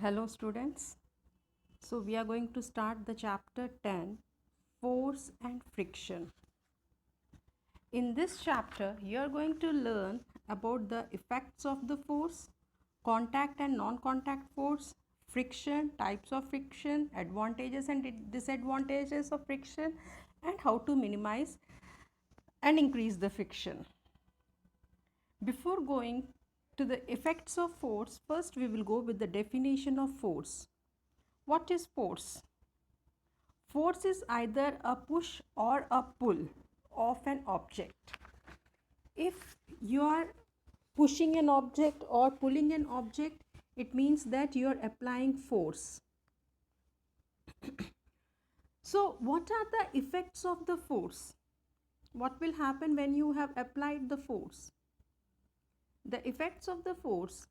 Hello students. So we are going to start the chapter 10, Force and Friction. In this chapter you are going to learn about the effects of the force, contact and non-contact force, friction, types of friction, advantages and disadvantages of friction, and how to minimize and increase the friction. Before going to the effects of force, first we will go with the definition of force. What is force? Force is either a push or a pull of an object. If you are pushing an object or pulling an object, it means that you are applying force. So, what are the effects of the force? What will happen when you have applied the force? The effects of the force.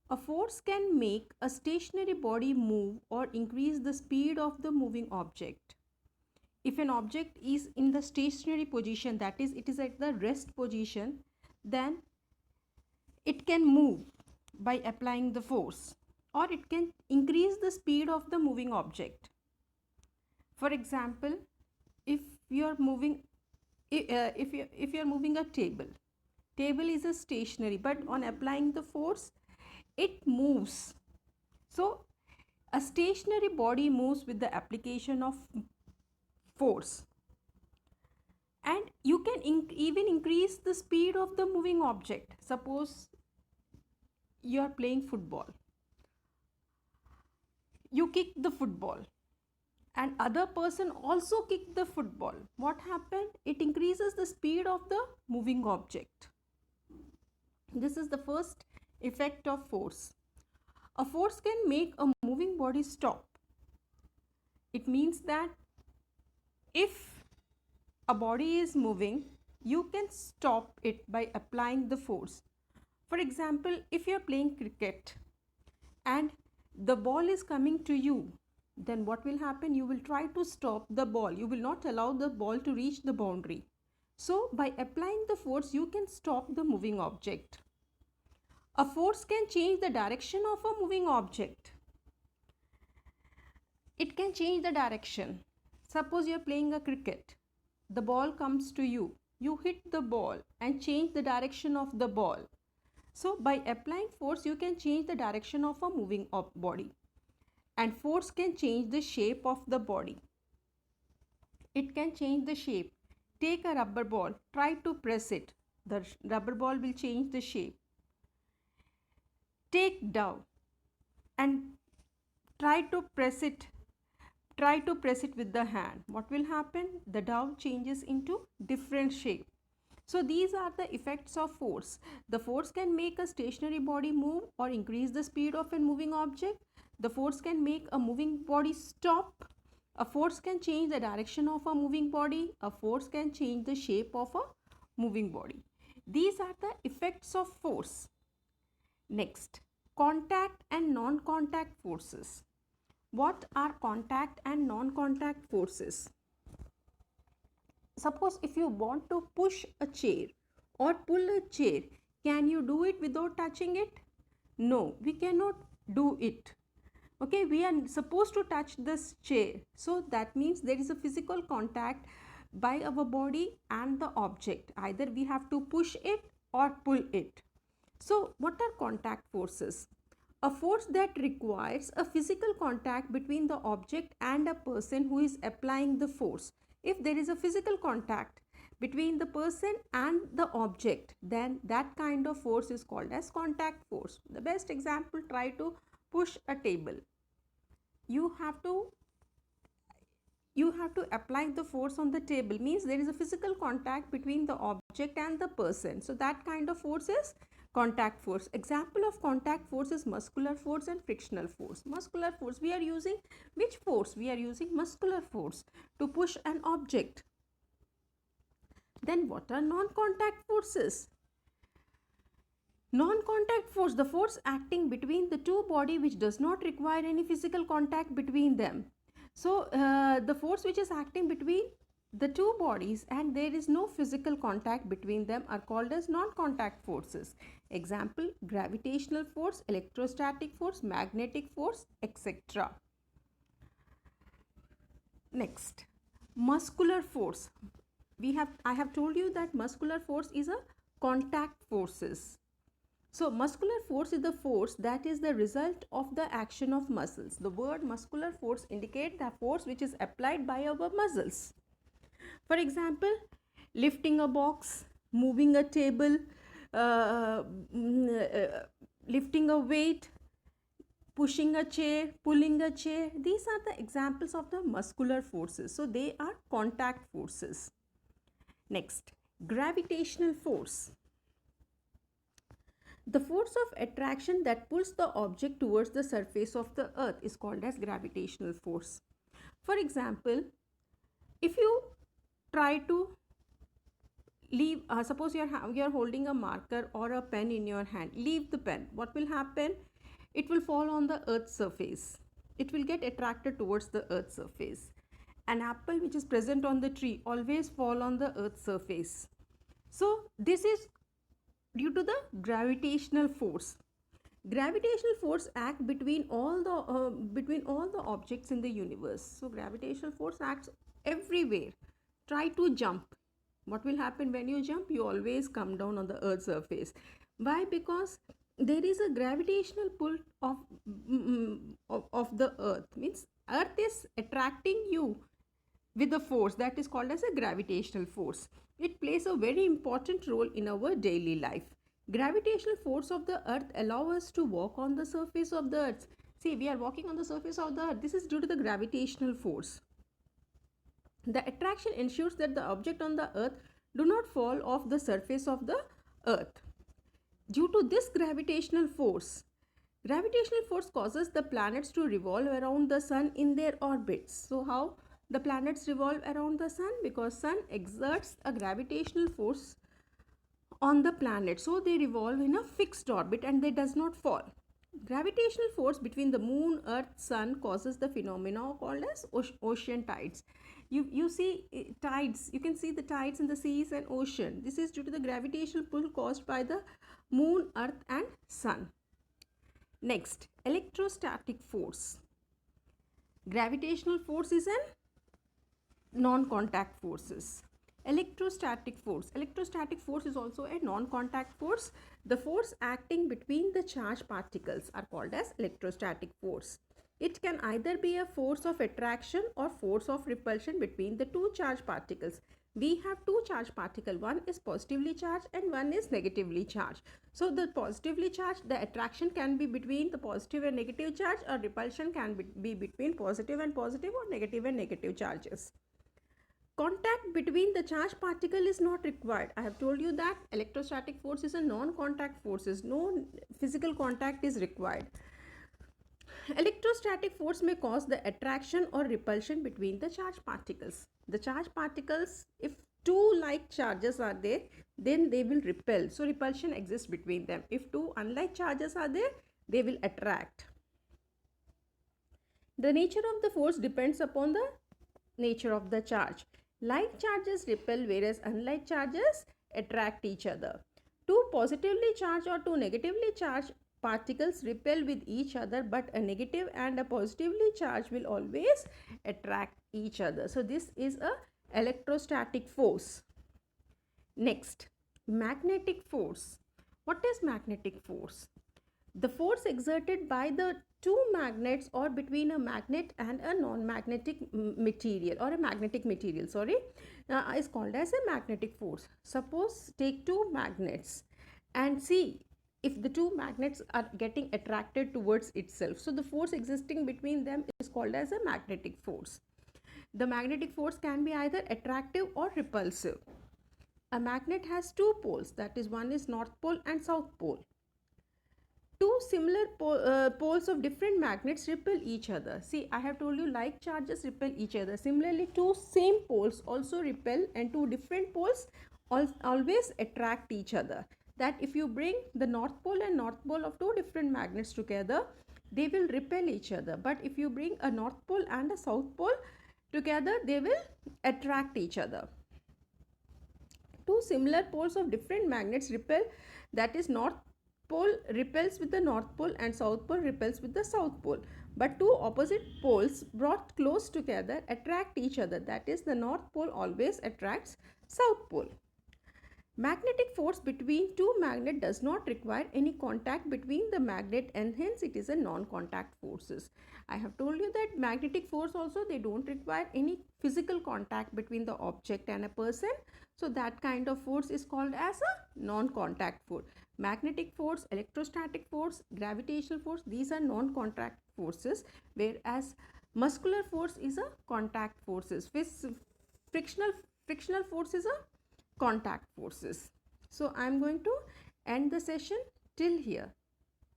A force can make a stationary body move or increase the speed of the moving object. If an object is in the stationary position, that is, it is at the rest position, then it can move by applying the force, or it can increase the speed of the moving object. For example, if you are moving if you are moving a table is a stationary, but on applying the force it moves. So a stationary body moves with the application of force, and you can even increase the speed of the moving object. Suppose you are playing football, you kick the football and other person also kick the football. What happened? It increases the speed of the moving object. This is the first effect of force. A force can make a moving body stop. It means that if a body is moving, you can stop it by applying the force. For example, if you are playing cricket and the ball is coming to you, then what will happen? You will try to stop the ball. You will not allow the ball to reach the boundary. So by applying the force, you can stop the moving object. A force can change the direction of a moving object. It can change the direction. Suppose you are playing a cricket. The ball comes to you. You hit the ball and change the direction of the ball. So by applying force, you can change the direction of a moving body. And force can change the shape of the body. It can change the shape. Take a rubber ball, try to press it. The rubber ball will change the shape. Take dough and try to press it. Try to press it with the hand. What will happen? The dough changes into different shape. So these are the effects of force. The force can make a stationary body move or increase the speed of a moving object. The force can make a moving body stop. A force can change the direction of a moving body. A force can change the shape of a moving body. These are the effects of force. Next, contact and non-contact forces. What are contact and non-contact forces? Suppose if you want to push a chair or pull a chair, can you do it without touching it? No, we cannot do it. Okay, we are supposed to touch this chair. So that means there is a physical contact by our body and the object. Either we have to push it or pull it. So what are contact forces? A force that requires a physical contact between the object and a person who is applying the force. If there is a physical contact between the person and the object, then that kind of force is called as contact force. The best example, try to push a table. You have to apply the force on the table, means there is a physical contact between the object and the person. So that kind of force is contact force. Example of contact force is muscular force and frictional force. Muscular force, we are using which force? We are using muscular force to push an object. Then what are non-contact forces? Non-contact force, the force acting between the two body which does not require any physical contact between them. So the force which is acting between the two bodies and there is no physical contact between them are called as non-contact forces. Example, gravitational force, electrostatic force, magnetic force, etc. Next, muscular force. I have told you that muscular force is a contact forces. So muscular force is the force that is the result of the action of muscles. The word muscular force indicates the force which is applied by our muscles. For example, lifting a box, moving a table, uh, lifting a weight, pushing a chair, pulling a chair. These are the examples of the muscular forces. So they are contact forces. Next, gravitational force. The force of attraction that pulls the object towards the surface of the earth is called as gravitational force. For example, if you try to leave, suppose you're holding a marker or a pen in your hand, leave the pen. What will happen? It will fall on the earth's surface. It will get attracted towards the earth's surface. An apple which is present on the tree always fall on the earth's surface. So this is due to the gravitational force. Gravitational force act between all the objects in the universe. So gravitational force acts everywhere. Try to jump. What will happen when you jump? You always come down on the earth's surface. Why? Because there is a gravitational pull of the earth. Means earth is attracting you with a force that is called as a gravitational force. It plays a very important role in our daily life. Gravitational force of the earth allow us to walk on the surface of the earth. See, we are walking on the surface of the earth. This is due to the gravitational force. The attraction ensures that the object on the earth do not fall off the surface of the earth. Due to this gravitational force causes the planets to revolve around the sun in their orbits. So how the planets revolve around the sun? Because sun exerts a gravitational force on the planet, so they revolve in a fixed orbit and they does not fall. Gravitational force between the moon, earth, sun causes the phenomena called as ocean tides. You see tides, you can see the tides in the seas and ocean. This is due to the gravitational pull caused by the moon, earth and sun. Next, electrostatic force. Gravitational force is an non-contact forces. Electrostatic force is also a non-contact force. The force acting between the charged particles are called as electrostatic force. It can either be a force of attraction or force of repulsion between the two charged particles. We have two charged particles. One is positively charged and one is negatively charged. So the positively charged, the attraction can be between the positive and negative charge, or repulsion can be between positive and positive or negative and negative charges. Contact between the charged particle is not required. I have told you that electrostatic force is a non-contact force. No physical contact is required. Electrostatic force may cause the attraction or repulsion between the charged particles. The charged particles, if two like charges are there, then they will repel. So repulsion exists between them. If two unlike charges are there, they will attract. The nature of the force depends upon the nature of the charge. Like charges repel, whereas unlike charges attract each other. Two positively charged or two negatively charged particles repel with each other, but a negative and a positively charged will always attract each other. So this is a electrostatic force. Next, magnetic force. What is magnetic force? The force exerted by the two magnets or between a magnet and a non-magnetic material, or a magnetic material, is called as a magnetic force. Suppose take two magnets and see if the two magnets are getting attracted towards itself. So the force existing between them is called as a magnetic force. The magnetic force can be either attractive or repulsive. A magnet has two poles, that is, one is north pole and south pole. Two similar poles of different magnets repel each other. See, I have told you like charges repel each other. Similarly, two same poles also repel, and two different poles always attract each other. That if you bring the north pole and north pole of two different magnets together, they will repel each other. But if you bring a north pole and a south pole together, they will attract each other. Two similar poles of different magnets repel, that is, north pole repels with the north pole and south pole repels with the south pole, but two opposite poles brought close together attract each other, that is the north pole always attracts south pole. Magnetic force between two magnets does not require any contact between the magnet, and hence it is a non-contact forces. I have told you that magnetic force also, they don't require any physical contact between the object and a person. So that kind of force is called as a non-contact force. Magnetic force, electrostatic force, gravitational force, these are non-contact forces, whereas muscular force is a contact forces. Frictional force is a contact forces. So I am going to end the session till here.